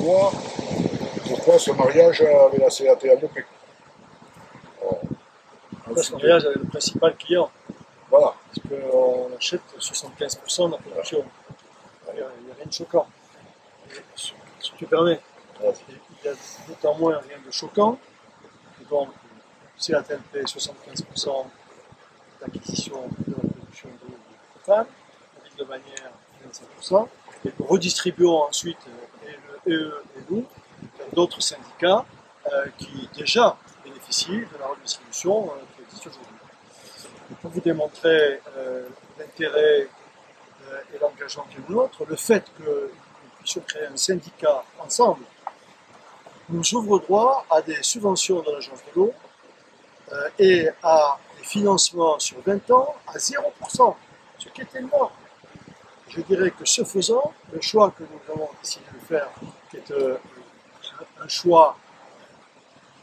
savoir pourquoi ce mariage avec la CATLP. Ce mariage avec le principal client, Voilà. parce qu'on achète 75% de la production. Il n'y a rien de choquant. Si tu permets, il y a d'autant moins rien de choquant. Donc, CATLP 75% d'acquisition de la production de Total, la ville de Bagnères 25%, et nous redistribuons ensuite, et le EE et nous, d'autres syndicats qui déjà bénéficient de la redistribution qui existe aujourd'hui. Pour vous démontrer l'intérêt et l'engagement qui est le nôtre, le fait que nous puissions créer un syndicat ensemble nous ouvre droit à des subventions de l'agence de l'eau et à des financements sur 20 ans à 0%, ce qui est énorme. Je dirais que ce faisant, le choix que nous avons décidé de faire, qui est un choix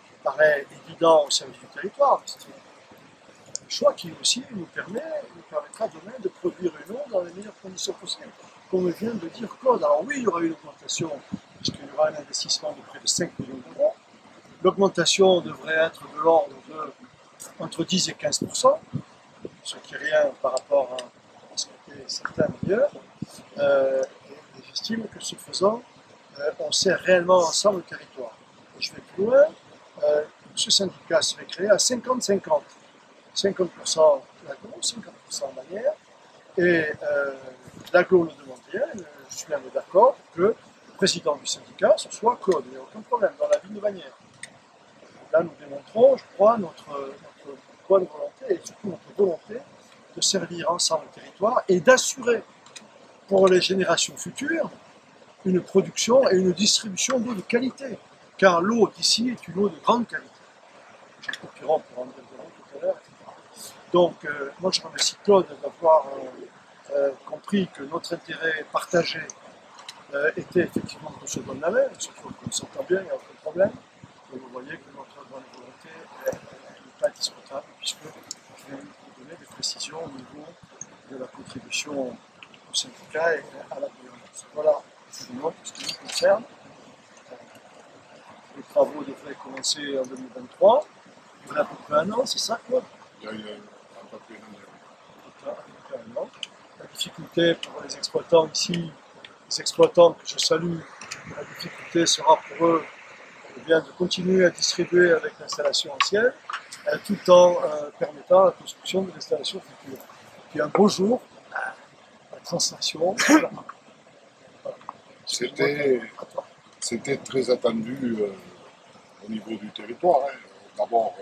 qui paraît évident au service du territoire, c'est un choix qui aussi nous permettra demain de produire une eau dans les meilleures conditions possibles. Comme vient de dire Claude, alors oui, il y aura une augmentation, puisqu'il y aura un investissement de près de 5 millions d'euros. L'augmentation devrait être de l'ordre de entre 10 et 15%, ce qui est rien par rapport à ce qu'étaient certains ailleurs. Et j'estime que ce faisant, on sert réellement ensemble le territoire. Et je vais plus loin, ce syndicat serait créé à 50-50. 50% l'aglo, 50% Bagnères, et l'aglo le demande bien, je suis même d'accord que le président du syndicat, ce soit Claude, il n'y a aucun problème, dans la ville de Bagnères. Là, nous démontrons, je crois, notre bonne volonté et surtout notre volonté de servir ensemble le territoire et d'assurer pour les générations futures une production et une distribution d'eau de qualité. Car l'eau d'ici est une eau de grande qualité. J'ai concurrent pour André Delon tout à l'heure, etc. Donc, moi je remercie Claude d'avoir compris que notre intérêt partagé était effectivement qu'on se donne la main, surtout qu'on s'entend bien, il n'y a aucun problème. Et vous voyez que notre bonne volonté n'est pas discutable, puisque je vais vous donner des précisions au niveau de la contribution au syndicat et à la gouvernance. Voilà, pour ce qui nous concerne. Les travaux devraient commencer en 2023. Il y a à peu près un an, c'est ça quoi? Il y a un peu plus d'un an. La difficulté pour les exploitants ici, les exploitants que je salue, la difficulté sera pour eux de continuer à distribuer avec l'installation ancienne, tout en permettant la construction de l'installation future. Puis un beau jour, la translation. C'était très attendu au niveau du territoire. Hein. D'abord,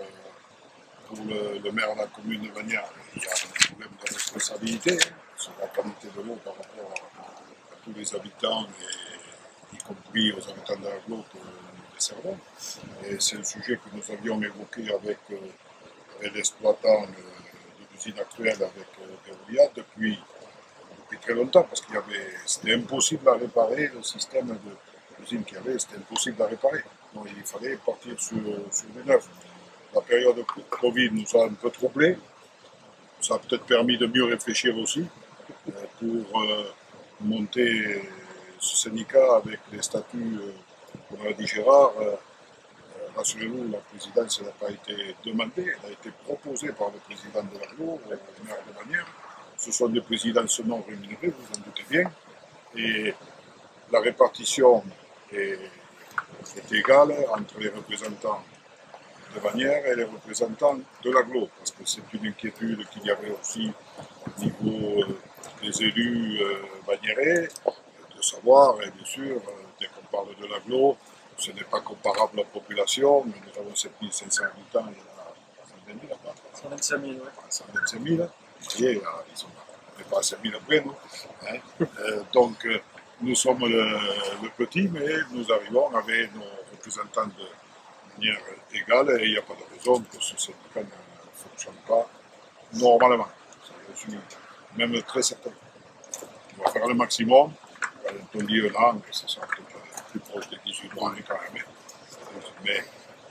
pour le maire de la commune de Bagnères, il y a un problème de responsabilité sur la qualité de l'eau par rapport à tous les habitants, y compris aux habitants de l'agglo que nous desservons. Et c'est un sujet que nous avions évoqué avec l'exploitant de l'usine actuelle, avec Veolia, depuis très longtemps, parce que c'était impossible à réparer le système de l'usine qu'il y avait, c'était impossible à réparer. Donc il fallait partir sur des neufs. La période de Covid nous a un peu troublés. Ça a peut-être permis de mieux réfléchir aussi pour monter ce syndicat avec les statuts, comme l'a dit Gérard. Rassurez-vous, la présidence n'a pas été demandée, elle a été proposée par le président de l'agglo, le maire de Bagnères. Ce sont des présidences non rémunérées, vous en doutez bien. Et la répartition est égale entre les représentants de Bagnères et les représentants de l'agglo, parce que c'est une inquiétude qu'il y avait aussi au niveau des élus bagnérais, de savoir, et bien sûr, dès qu'on parle de l'agglo, ce n'est pas comparable à la population, mais nous avons 7500 habitants, il y en a 120 000 là-bas. 125 000, oui. 125 000, vous voyez, on n'est pas à 5 000 après, nous. Hein. Donc, nous sommes le petit, mais nous arrivons avec nos représentants de manière égale et il n'y a pas de raison que ce syndicat ne fonctionne pas normalement. Je suis même très certain. On va faire le maximum. On dit un an, mais ce sera peut-être plus proche de 18 mois quand même. Mais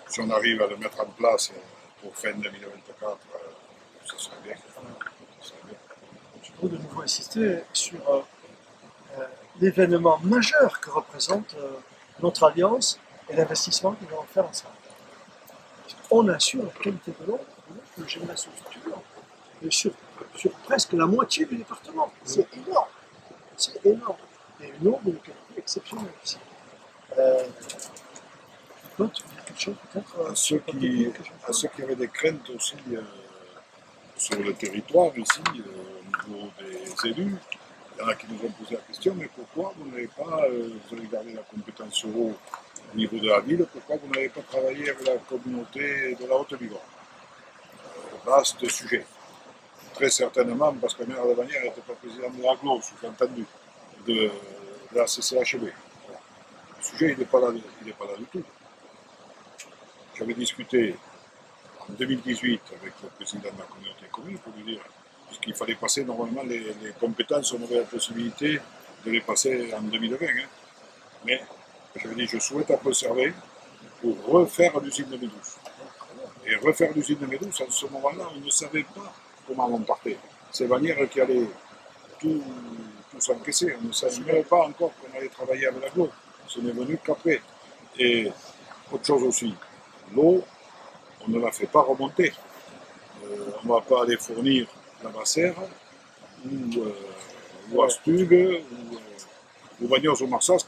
si on arrive à le mettre en place pour fin 2024, ça serait bien. Je voudrais de nouveau insister sur l'événement majeur que représente notre alliance et l'investissement que nous allons faire ensemble. On assure la qualité de l'eau que Génération Future sur presque la moitié du département. C'est énorme. C'est énorme. Et une eau d'une qualité exceptionnelle ici. Toi, tu veux dire quelque chose peut-être À ceux qui avaient des craintes aussi sur le territoire ici, au niveau des élus, il y en a qui nous ont posé la question, mais pourquoi vous n'avez pas, vous avez gardé la compétence euro au niveau de la ville, pourquoi vous n'avez pas travaillé avec la communauté de la Haute-Bigorre? Vaste sujet. Très certainement, parce que le maire de Bagnères n'était pas président de l'AGLO, sous-entendu, de la CCHB. Le sujet, il n'est pas là du tout. J'avais discuté en 2018 avec le président de la communauté commune pour lui dire qu'il fallait passer normalement les compétences, on avait la possibilité de les passer en 2020. Hein. Mais j'avais dit je souhaite la conserver pour refaire l'usine de Médouze. Et refaire l'usine de Médouze, à ce moment-là, on ne savait pas comment on partait. C'est Bagnères qui allait tout s'encaisser. On ne savait même pas encore qu'on allait travailler avec la GLO. Ce n'est venu qu'après. Et autre chose aussi, l'eau, on ne la fait pas remonter. On ne va pas aller fournir la Bassère ou à Stug ou Bagnos ou Marsas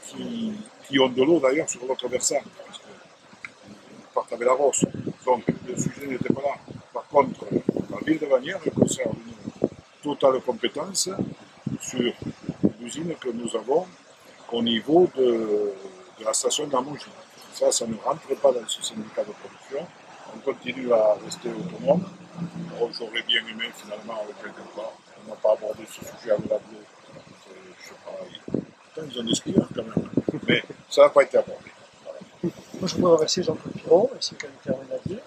qui ont de l'eau d'ailleurs sur l'autre versant. Parce qu'ils partent avec la Rosse. Donc le sujet n'était pas là. Par contre, la ville de Bagnères conserve une totale compétence sur l'usine que nous avons au niveau de la station d'Amougy. Ça ne rentre pas dans ce syndicat de production. On continue à rester autonome. J'aurais bien aimé finalement avec quelque part. On n'a pas abordé ce sujet avec la bleue. Je sais pas. Putain, ils ont des skieurs quand même. Mais ça n'a pas été abordé. Voilà. Moi, je voudrais remercier Jean-Claude Piron, ainsi qu'un intermédiaire,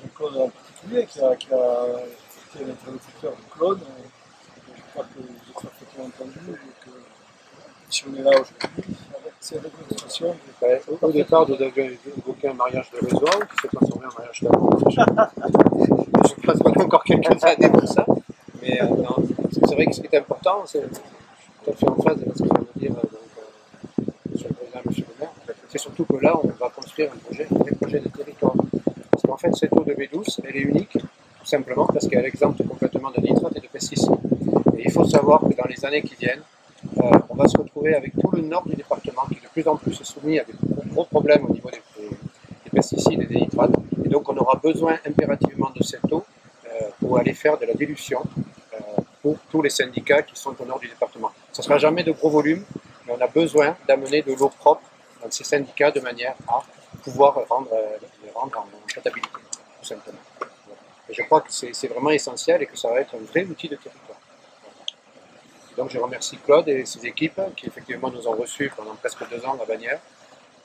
Jean-Claude en particulier, qui a été l'interlocuteur de Claude. Je crois que vous êtes parfaitement entendu et que si on est là aujourd'hui, c'est avec l'administration. Au départ, nous avions évoqué un mariage de réseau qui s'est transformé en mariage d'amour. Je passe encore quelques années pour ça. Mais c'est vrai que ce qui est important, c'est tout à fait en phase avec ce que vient de dire monsieur le président, monsieur le maire. C'est surtout que là, on va construire un vrai projet de territoire. Parce qu'en fait, cette eau de B12, elle est unique, tout simplement parce qu'elle est exempte complètement de nitrates et de pesticides. Et il faut savoir que dans les années qui viennent, on va se retrouver avec tout le nord du département qui de plus en plus est soumis à des gros problèmes au niveau des pesticides et des nitrates. Et donc on aura besoin impérativement de cette eau pour aller faire de la dilution pour tous les syndicats qui sont au nord du département. Ce ne sera jamais de gros volumes, mais on a besoin d'amener de l'eau propre dans ces syndicats de manière à pouvoir les rendre en potabilité, tout simplement. Et je crois que c'est vraiment essentiel et que ça va être un vrai outil de territoire. Donc je remercie Claude et ses équipes qui effectivement nous ont reçus pendant presque 2 ans à Bagnères,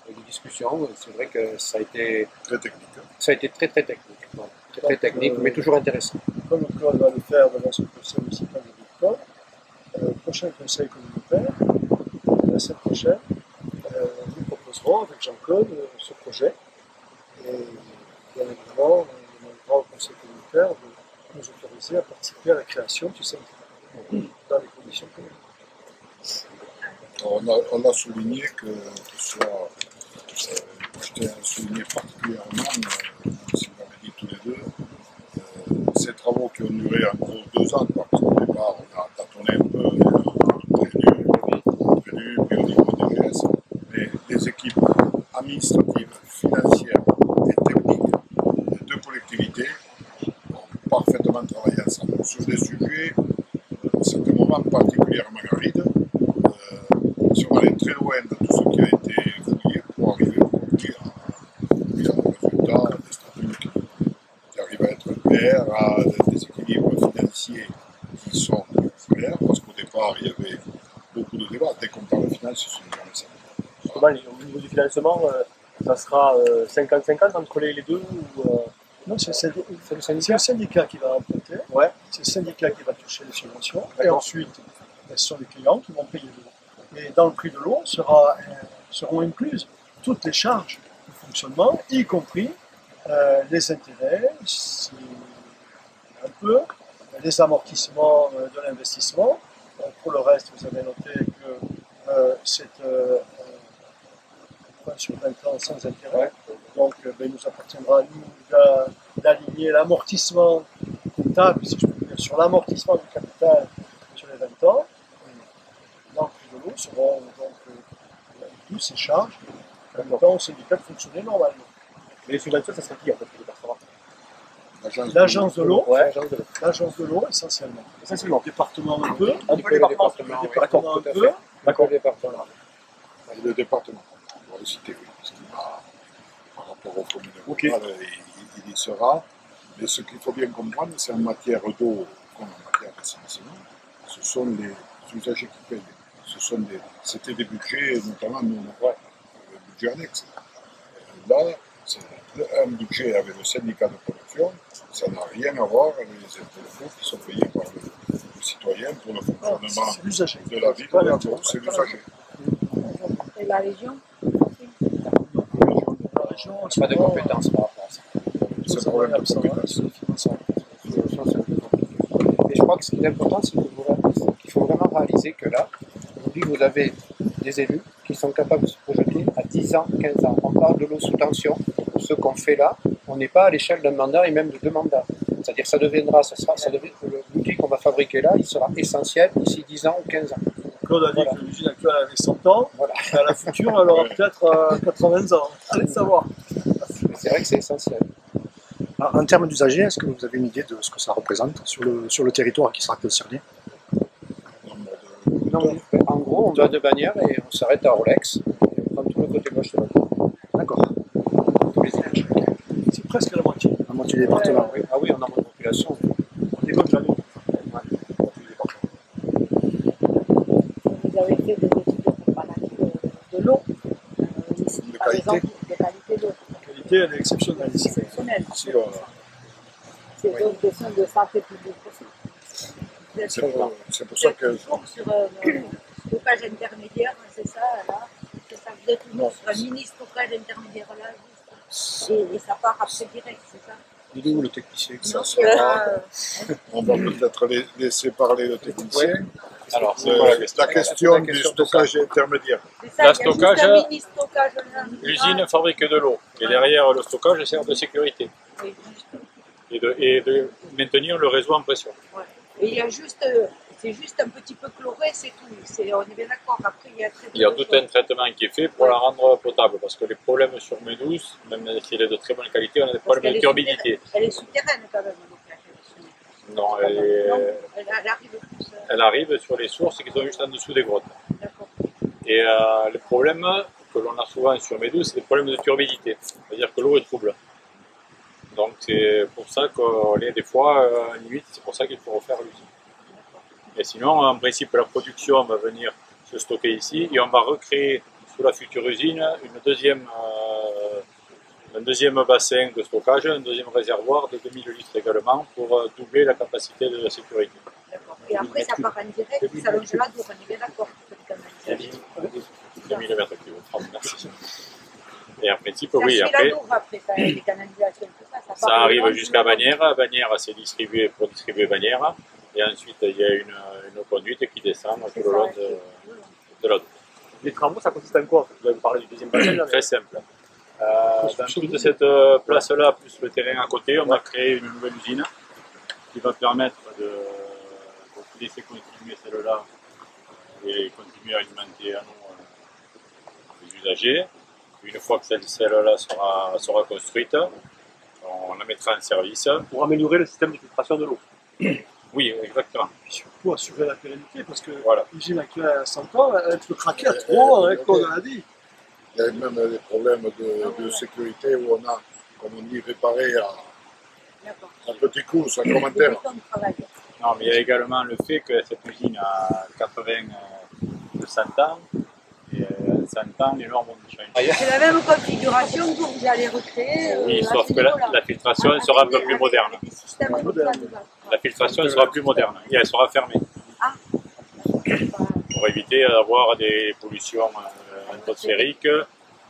avec des discussions. C'est vrai que ça a été très technique. Ça a été très technique, voilà. Très technique, mais toujours intéressant. Comme Claude va le faire devant son conseil municipal de Victor, le prochain conseil communautaire, la semaine prochaine, nous proposerons avec Jean-Claude ce projet. Et bien évidemment, on demandera au conseil communautaire de nous autoriser à participer à la création du syndicat dans les conditions communes. On a souligné que ce soit, je tiens à souligner particulièrement, si vous l'avez dit tous les deux, ces travaux qui ont duré en gros 2 ans, parce qu'au départ on a tâtonné un peu, prévu, puis au niveau des GS, mais les équipes administratives, financières et techniques des 2 collectivités ont parfaitement travaillé ensemble sur des sujets, c'était un moment particulièrement aride. Si on allait très loin de tout ce qui a été fouillé pour arriver aujourd'hui à un résultat, des statuts qui arrivent à être clairs, à des équilibres financiers qui sont clairs, parce qu'au départ il y avait beaucoup de débats. Dès qu'on parle de finances, ce n'est jamais ça. Justement, au niveau du financement, ça sera 50-50 entre les deux ou, Non, c'est le syndicat qui va emprunter, ouais. C'est le syndicat qui va toucher les subventions, et ensuite ce sont les clients qui vont payer l'eau. Et dans le prix de l'eau seront incluses toutes les charges de fonctionnement, y compris les intérêts, un peu, les amortissements de l'investissement. Pour le reste, vous avez noté que investissement sur 20 ans sans intérêt. Donc il nous appartiendra à nous d'aligner l'amortissement comptable, si je peux dire, sur l'amortissement du capital sur les 20 ans. Donc les lots seront donc tous ces charges permettant au syndicat de fonctionner normalement. Mais les subventions, ça serait qui en fait, le département? L'agence de l'eau, Ouais, l'agence de l'eau essentiellement. essentiellement. Le département un peu, Un peu le département. le département un peu. D'accord, département. Et le département, on va le citer, oui, parce qu'il va, par rapport aux communes Ok. rurales, il y sera. Mais ce qu'il faut bien comprendre, c'est en matière d'eau comme en matière d'assainissement, ce sont les usagers qui payent. C'était des budgets, notamment nous, on a le budget annexe. Là, c'est un budget avec le syndicat de production, ça n'a rien à voir avec les impôts qui sont payés par le citoyen pour le fonctionnement C'est l'usager. de la ville, c'est l'usager. Et la région La région, Pas de compétences par rapport à ça. C'est un problème de compétence. Et je crois que ce qui est important, c'est qu'il faut vraiment réaliser que là, aujourd'hui, vous avez des élus qui sont capables de se projeter à 10 ans, 15 ans. On parle de l'eau sous tension. Ce qu'on fait là, on n'est pas à l'échelle d'un mandat et même de deux mandats. C'est-à-dire que l'outil qu'on va fabriquer là, il sera essentiel d'ici 10 ans ou 15 ans. Claude a dit que l'usine actuelle avait 100 ans, Voilà. et à la future, elle aura peut-être 80 ans. Allez savoir. Mais c'est vrai que c'est essentiel. En termes d'usagers, est-ce que vous avez une idée de ce que ça représente sur le territoire qui sera concerné? Non, en gros, on va de Bagnères et on s'arrête à Rolex. Et on prend tout le côté gauche de la ville. D'accord. Tous les villages. C'est presque la moitié. La moitié du département. Oui. Ah oui, on a une population. On est comme jamais. Vous avez fait des études comparatives de l'eau, ici, De par qualité. exemple, de qualité d'eau. La qualité, elle est exceptionnelle ici. Exceptionnelle. Ici, on a- C'est une question de santé publique aussi. Vous êtes c'est pour ça que toujours sur stockage intermédiaire, c'est ça, là. C'est ça, vous êtes toujours sur un mini stockage intermédiaire là, juste. Et ça part après direct, c'est ça. Il est où le technicien? ça Donc, sera, on va peut-être laisser parler le technicien. Alors, La question du stockage intermédiaire. c'est ça, La il y a juste stockage, un mini stockage là. L'usine fabrique de l'eau et derrière le stockage sert de sécurité Oui, et de maintenir le réseau en pression. ouais. Et il y a juste, c'est juste un petit peu chloré, c'est tout. On est bien d'accord. Après, il y a très Il y a peu de tout un choses. traitement qui est fait pour la rendre potable parce que les problèmes sur Médouze, même si elle est de très bonne qualité, on a des Parce problèmes qu'elle de est turbidité. Elle est souterraine quand même. Donc, Non, non, elle arrive plus. elle arrive sur les sources qui sont juste en dessous des grottes. D'accord. Et le problème que l'on a souvent sur Médouze, c'est des problèmes de turbidité. C'est-à-dire que l'eau est trouble. Donc c'est pour ça qu'on est des fois limite, c'est pour ça qu'il faut refaire l'usine. Et sinon, en principe, la production va venir se stocker ici et on va recréer sous la future usine un deuxième bassin de stockage, un deuxième réservoir de 2000 litres également pour doubler la capacité de la sécurité. D'accord. Et après, ça part en direct, ça longe la Dour, on est bien d'accord. 2000 mètres cubes, 30, merci. Et en principe, Ça oui, suit la après, Dour, après, ça, les canalisations, tout ça. ça part arrive le long jusqu'à de la Dour. Bagnères. Bagnères, c'est distribué pour distribuer Bagnères. Et ensuite, il y a une conduite qui descend tout C'est le long ça, de la Dour. Les travaux, ça consiste en quoi? Vous avez parlé du deuxième bassin là, mais Très simple. Dans toute cette place-là, plus le terrain à côté, on va créer une nouvelle usine qui va permettre de laisser continuer celle-là et continuer à alimenter à nous les usagers. Une fois que celle-là sera construite, on la mettra en service. pour améliorer le système de filtration de l'eau. Oui, exactement. Et surtout assurer la pérennité, parce que Voilà. l'usine actuelle à 100 ans, elle peut craquer à 3 ans, hein, comme on a dit. Il y a même des problèmes de sécurité où on a, comme on dit, réparé à D'accord. un petit coup, sans Des commentaire. bétons de travail. Non, mais il y a également le fait que cette usine a 80 de 100 ans. Et 100 ans, les normes ont changé. C'est la même configuration que vous allez recréer. Oui, à sauf ce que la niveau-là. filtration Avec sera un peu des- plus avec moderne. des systèmes comme ça, dedans. La filtration sera plus moderne et elle sera fermée pour éviter d'avoir des pollutions atmosphériques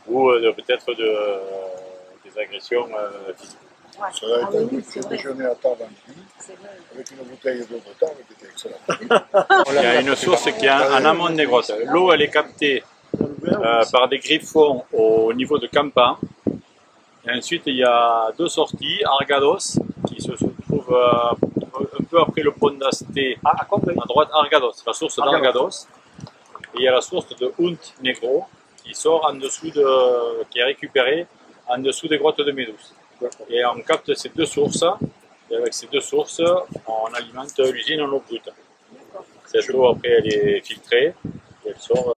ou peut-être des agressions physiques. Ouais. Ça va Ah être oui, un oui, truc c'est de vrai. déjeuner à table en nuit, C'est vrai. avec une bouteille d'eau de table qui était excellente. Il y a une source qui est en amont des grottes. L'eau, elle est captée par des griffons au niveau de Campan. Et ensuite, il y a deux sorties, Argados, qui se trouvent un peu après le pont d'Asté, à droite Argados, la source d'Argados. Et il y a la source de Hunt Negro, qui sort en dessous qui est récupérée en dessous des grottes de Méduse. Et on capte ces deux sources, et avec ces deux sources, on alimente l'usine en eau brute. Cette eau, après, elle est filtrée, et elle sort